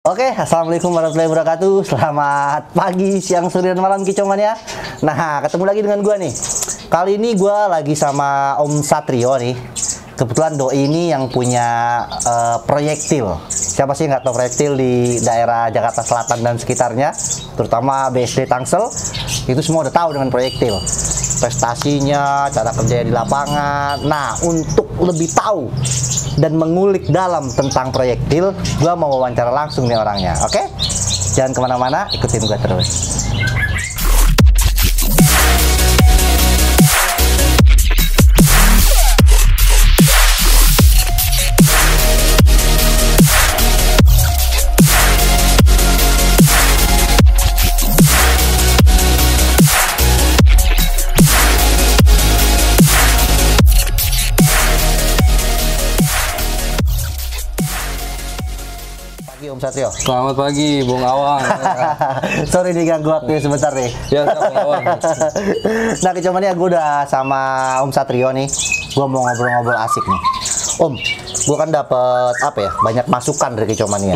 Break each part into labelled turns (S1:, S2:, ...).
S1: Oke, assalamualaikum warahmatullahi wabarakatuh. Selamat pagi, siang, sore, dan malam Kicoman ya. Nah, ketemu lagi dengan gua nih. Kali ini gua lagi sama Om Satrio nih. Kebetulan doi ini yang punya proyektil. Siapa sih nggak tahu proyektil di daerah Jakarta Selatan dan sekitarnya, terutama BSD Tangsel. Itu semua udah tahu dengan proyektil. Prestasinya, cara kerja di lapangan. Nah, untuk lebih tahu dan mengulik dalam tentang proyektil, gua mau wawancara langsung nih orangnya. Oke? Jangan kemana-mana, ikutin gua terus. Om Satrio.
S2: Selamat pagi, Bung Awang.
S1: Sorry nih ganggu waktunya sebentar nih.
S2: Ya, Bung Awang.
S1: Nah, Kicoman ya, gue udah sama Om Satrio nih. Gue mau ngobrol-ngobrol asik nih. Om, gue kan dapet apa ya, banyak masukan dari Kicoman ya.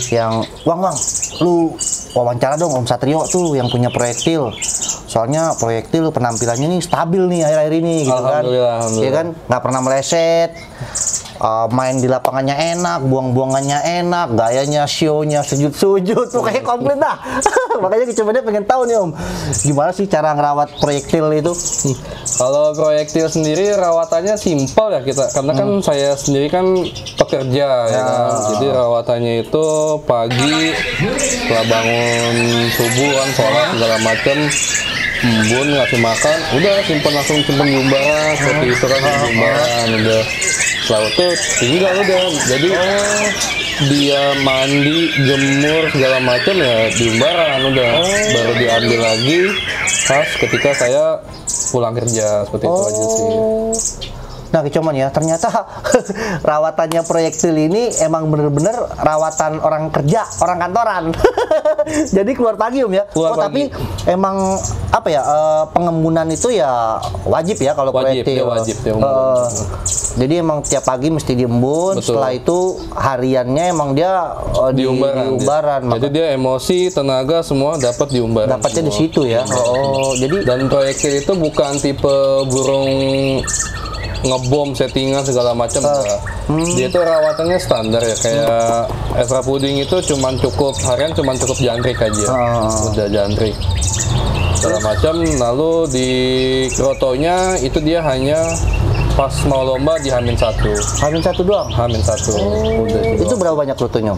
S1: Yang, Wang, lu wawancara dong Om Satrio tuh yang punya proyektil. Soalnya proyektil penampilannya nih stabil nih akhir-akhir ini gitu kan. Iya kan, nggak pernah meleset. Main di lapangannya enak, buang-buangannya enak, gayanya, show-nya sujud-sujud, pokoknya komplit dah. Makanya Kicomannya pengen tahu nih Om, gimana sih cara ngerawat proyektil itu?
S2: Kalau proyektil sendiri rawatannya simpel ya kita, karena kan saya sendiri kan pekerja ya kan. Jadi rawatannya itu pagi setelah bangun subuh kan, sholat segala macam, embun ngasih makan, udah langsung simpen di umbaran seperti itu kan, di umbaran udah. Setelah itu tinggal udah, jadi dia mandi, jemur segala macam ya di umbaran udah, baru diambil lagi pas ketika saya pulang kerja, seperti itu aja sih.
S1: Nah, Kicoman ya, ternyata rawatannya proyektil ini emang bener-bener rawatan orang kerja, orang kantoran. Jadi keluar pagi Om ya.
S2: Keluar pagi.
S1: Tapi emang apa ya, pengembunan itu ya wajib ya kalau proyektil.
S2: Wajib.
S1: Jadi emang tiap pagi mesti diembun.
S2: Betul.
S1: Setelah itu hariannya emang dia di umbaran.
S2: Jadi dia emosi, tenaga semua dapat di umbaran.
S1: Dapatnya di situ ya. Jadi
S2: dan proyektil itu bukan tipe burung ngebom settingan segala macam. Dia itu rawatannya standar ya, kayak Ezra Puding itu cuman cukup harian, cuman cukup jangkrik aja. Udah jangkrik segala macam. Lalu di krotonya itu dia hanya pas mau lomba di H-1
S1: doang.
S2: H-1 udah
S1: Itu berapa banyak krotonya?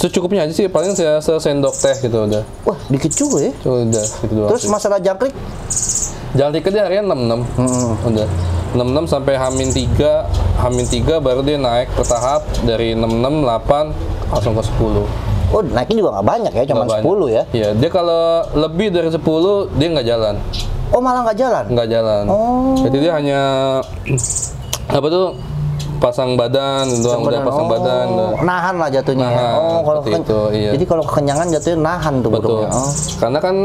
S2: secukupnya aja sih, paling saya sendok teh gitu udah.
S1: Wah, dikit juga ya.
S2: Udah gitu doang.
S1: Terus masalah jangkrik?
S2: Jangkrik dia harian 66. Udah 66 sampai H-3 baru dia naik bertahap dari 66, 8 langsung ke 10.
S1: Oh, naiknya juga nggak banyak ya, cuma 10 ya?
S2: Iya, dia kalau lebih dari 10 dia nggak jalan.
S1: Oh, malah nggak jalan?
S2: Nggak jalan. Jadi dia hanya apa tuh, pasang badan doang, udah pasang badan.
S1: Nahan lah jatuhnya.
S2: Kalau itu, iya.
S1: Jadi kalau kekenyangan jatuhnya nahan tuh burungnya.
S2: Karena kan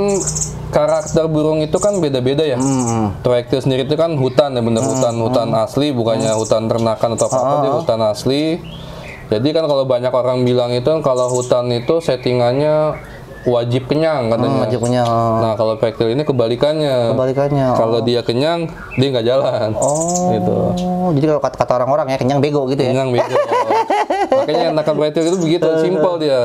S2: karakter burung itu kan beda-beda ya. Proyektil sendiri itu kan hutan ya, bener hutan asli, bukannya hutan ternakan atau apa-apa, dia hutan asli. Jadi kan kalau banyak orang bilang itu kalau hutan itu settingannya wajib kenyang katanya.
S1: Wajib kenyang.
S2: Nah, kalau proyektil ini kebalikannya. Kalau dia kenyang, dia nggak jalan. Gitu.
S1: Jadi kalau kata orang-orang ya, kenyang bego gitu ya.
S2: Kenyang bego. Makanya enakan proyektil itu begitu, simpel dia.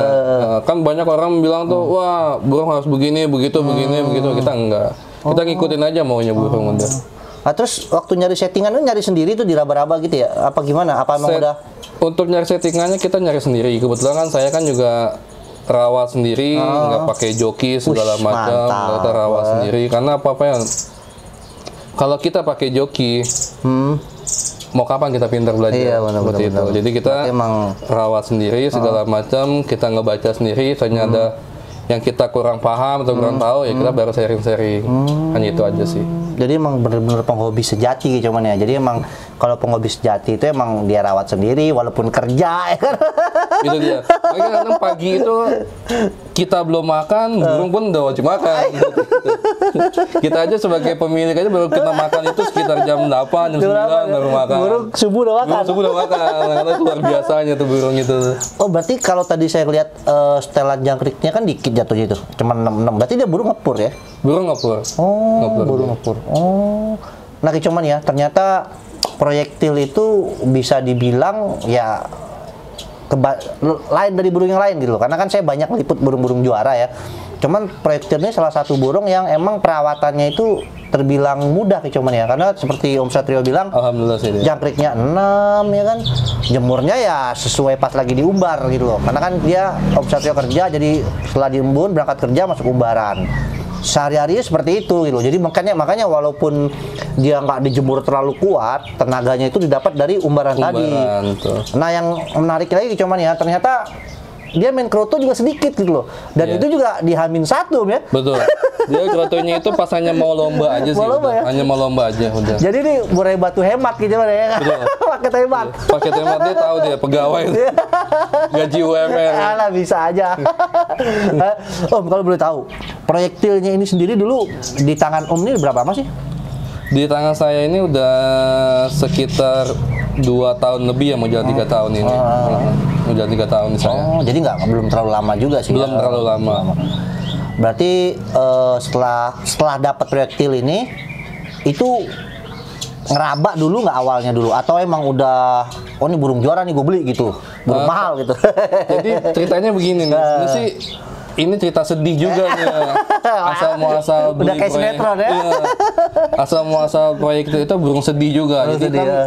S2: Kan banyak orang bilang tuh, wah burung harus begini, begitu. Kita enggak. Kita ngikutin aja maunya burung udah.
S1: Nah, terus waktu nyari settingan lu nyari sendiri tuh di raba-raba gitu ya? Apa gimana? Apa emang udah?
S2: Untuk nyari settingannya kita nyari sendiri. Kebetulan kan saya kan juga rawat sendiri, nggak pakai joki segala macam, kita rawat sendiri. Karena apa ya? Kalau kita pakai joki, mau kapan kita pintar belajar?
S1: Iya, benar.
S2: Itu. Jadi kita emang rawat sendiri segala macam, kita ngebaca sendiri. Soalnya ada yang kita kurang paham atau kurang tahu, ya kita baru sharing-sharing. Hanya itu aja sih.
S1: Jadi emang bener-bener penghobi sejati Kicoman ya. Jadi emang kalau penghobi sejati itu emang dia rawat sendiri walaupun kerja ya kan.
S2: Itu dia. Makanya kadang pagi itu kita belum makan, burung pun udah wajib makan. Kita aja sebagai pemilik aja baru kita makan itu sekitar jam 8, jam 9 baru makan.
S1: Burung subuh udah makan.
S2: Burung subuh udah makan. Karena itu luar biasanya tuh burung itu.
S1: Oh berarti kalau tadi saya lihat setelan jangkriknya kan dikit jatuhnya itu, cuma 6. Berarti dia burung ngepur ya?
S2: Burung ngepur.
S1: Oh,
S2: Ngepur.
S1: burung ngepur. Oh, nah cuman ya ternyata proyektil itu bisa dibilang ya lain dari burung yang lain gitu loh. Karena kan saya banyak liput burung-burung juara ya. Cuman proyektil ini salah satu burung yang emang perawatannya itu terbilang mudah cuman ya. Karena seperti Om Satrio bilang,
S2: Alhamdulillah sih.
S1: jangkriknya 6 ya kan. Jemurnya ya sesuai pas lagi diumbar gitu loh. Karena kan dia Om Satrio kerja, jadi setelah diembun berangkat kerja masuk umbaran. Sehari-harinya seperti itu gitu. Jadi makanya walaupun dia nggak dijemur terlalu kuat, tenaganya itu didapat dari umbaran tadi.
S2: Tuh.
S1: Nah yang menarik lagi cuman ya ternyata dia main kroto juga sedikit gitu loh. Dan
S2: Iya.
S1: itu juga di H-1 ya.
S2: Betul. Dia krotonya itu pas hanya mau lomba aja sih.
S1: Mau lomba
S2: udah.
S1: ya?
S2: Hanya mau lomba aja udah.
S1: Jadi ini murai batu hemat gitu ya kan.
S2: Betul.
S1: Pakai hemat.
S2: Pakai hemat dia tahu dia pegawai itu. Gaji UMR.
S1: Alah bisa aja. Om kalau boleh tahu, proyektilnya ini sendiri dulu di tangan Om ini berapa lama sih?
S2: Di tangan saya ini udah sekitar 2 tahun lebih ya, mau jalan 3 tahun ini. Mau jalan 3 tahun nih saya.
S1: Oh, jadi belum terlalu lama juga sih.
S2: Belum
S1: ya?
S2: terlalu lama.
S1: Berarti setelah dapat proyektil ini itu ngeraba dulu nggak awalnya dulu atau emang udah oh ini burung juara nih gue beli gitu, burung mahal gitu.
S2: Jadi ceritanya begini nih. Ini sih ini cerita sedih juga nih. Asal muasal beli
S1: Udah kayak sinetron ya?
S2: Iya. Asal muasal proyek itu burung sedih juga.
S1: Burung
S2: Jadi
S1: sedih,
S2: kan
S1: ya.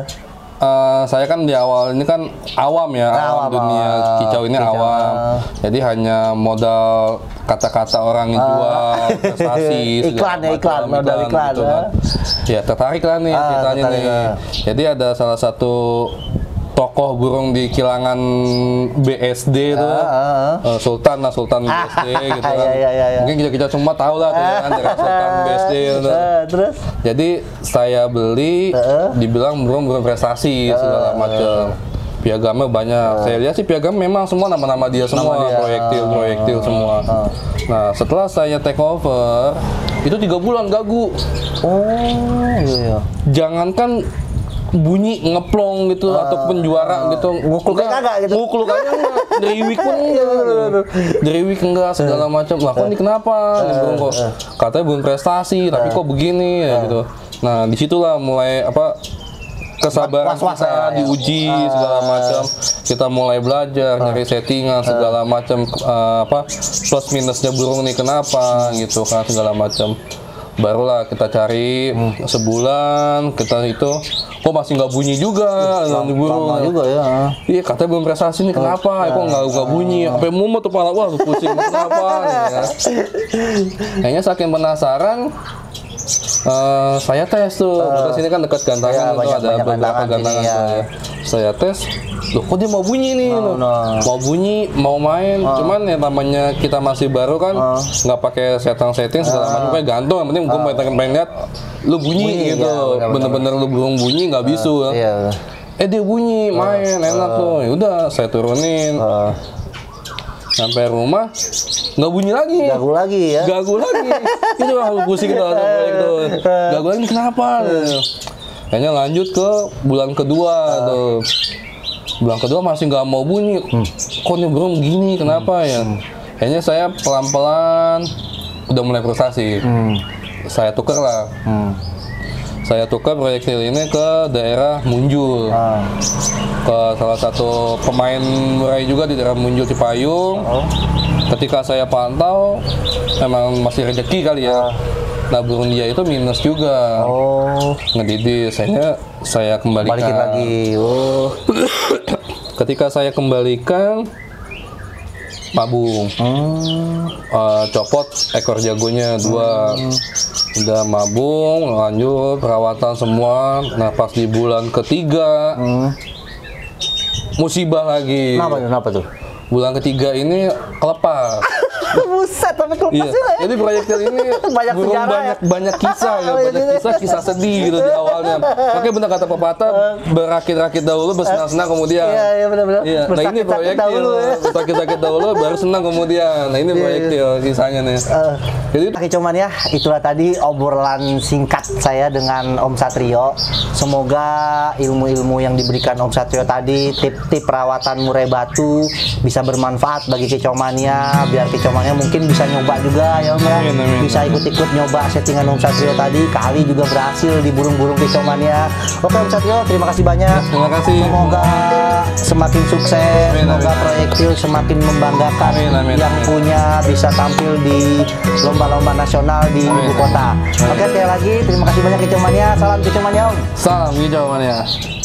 S2: saya kan di awal ini kan awam ya, awam dunia kicau ini awam. Jadi hanya modal kata-kata orang yang jual, prestasi,
S1: iklan ya, iklan, modal iklan
S2: gitu
S1: ya.
S2: kan. Ya tertarik lah nih ceritanya
S1: tertarik,
S2: nih.
S1: ya.
S2: Jadi ada salah satu tokoh burung di Kilangan BSD itu, Sultan BSD gitu kan.
S1: Iya.
S2: Mungkin kita semua tahu lah tuh ya kan dari Sultan BSD gitu.
S1: Terus?
S2: Jadi saya beli, dibilang burung prestasi segala macam. Piagamnya banyak. Saya lihat sih piagam memang semua nama-nama dia semua, proyektil semua. Nah setelah saya take over, itu 3 bulan gagu.
S1: Oh iya.
S2: Jangankan bunyi ngeplong gitu ataupun juara gitu,
S1: Ngukul kayak kagak gitu.
S2: ngukul kagak enggak, deriwik pun enggak, deriwik enggak segala macam. Lah kok ini kenapa nih burung kok katanya belum prestasi tapi kok begini ya gitu. Nah disitulah mulai kesabaran
S1: Was-was
S2: kita
S1: ya.
S2: diuji segala macam. Kita mulai belajar nyari settingan segala macam, plus minusnya burung nih kenapa gitu kan segala macam. Barulah kita cari sebulan, kita itu kok masih nggak bunyi juga burung.
S1: Lama juga ya.
S2: Iya katanya belum prestasi nih kenapa? Kok nggak bunyi? Sampai mumet kepala, wah pusing kenapa? Ya. Kayaknya saking penasaran, saya tes tuh. Terus sini kan dekat gantangan itu ada beberapa gantangan. Saya tes, loh kok dia mau bunyi nih? Mau bunyi, mau main. Cuman yang namanya kita masih baru kan, nggak pakai setting segala macam. Kayak gantung. Yang penting gue pengen lihat lu bunyi gitu. Bener-bener lu burung bunyi nggak bisu.
S1: Iya.
S2: Dia bunyi, main, enak tuh. Ya udah, saya turunin. Sampai rumah, nggak bunyi lagi.
S1: Gagu lagi ya.
S2: Gagu lagi. Itu aku pusing tuh ada proyek tuh. Gagu lagi kenapa? Kayaknya lanjut ke bulan kedua tuh. Bulan kedua masih nggak mau bunyi. Kok nih burung gini? Kenapa ya? Kayaknya saya pelan-pelan udah mulai frustasi. Saya tukar lah. Saya tukar proyektil ini ke daerah Munjul, ke salah satu pemain murai juga di daerah Munjul Cipayung. Ketika saya pantau, emang masih rezeki kali ya. Nah burung dia itu minus juga, ngedidih. Saya kembalikan.
S1: Balikin lagi.
S2: Ketika saya kembalikan, mabung. Copot ekor jagonya 2. Udah mabung, lanjut perawatan semua. Nah pas di bulan ketiga musibah lagi.
S1: Kenapa tuh?
S2: Bulan ketiga ini kelepas.
S1: Buset, sampai kelepas
S2: Iya.
S1: juga ya.
S2: Jadi proyektil ini
S1: Banyak
S2: burung
S1: sejarah ya.
S2: banyak kisah ya, banyak kisah sedih gitu di awalnya. Makanya benar kata pepatah, berakit-rakit dahulu, bersenang-senang kemudian.
S1: Iya, iya benar-benar.
S2: Iya. Nah ini
S1: Bersakit-sakit
S2: proyektil,
S1: dahulu ya.
S2: sakit-sakit dahulu baru senang kemudian. Nah ini proyektil kisahnya nih. Jadi
S1: Oke cuman ya, itulah tadi obrolan singkat saya dengan Om Satrio. Semoga ilmu-ilmu yang diberikan Om Satrio tadi, tip-tip perawatan murai batu bisa bermanfaat bagi kicomania, biar kicomania mungkin bisa nyoba juga ya Om ya.
S2: Amin, amin,
S1: Bisa ikut-ikut nyoba settingan Om Satrio tadi, kali juga berhasil di burung-burung kicomania. Oke Om Satrio, terima kasih banyak.
S2: terima kasih.
S1: Semoga semakin sukses,
S2: Amin,
S1: semoga
S2: amin.
S1: proyektil semakin membanggakan,
S2: Amin, amin,
S1: yang
S2: amin.
S1: punya bisa tampil di lomba-lomba nasional di ibu kota. Oke, sekali lagi terima kasih banyak Kicomania. Salam Kicomania Om.
S2: Salam hijau mania.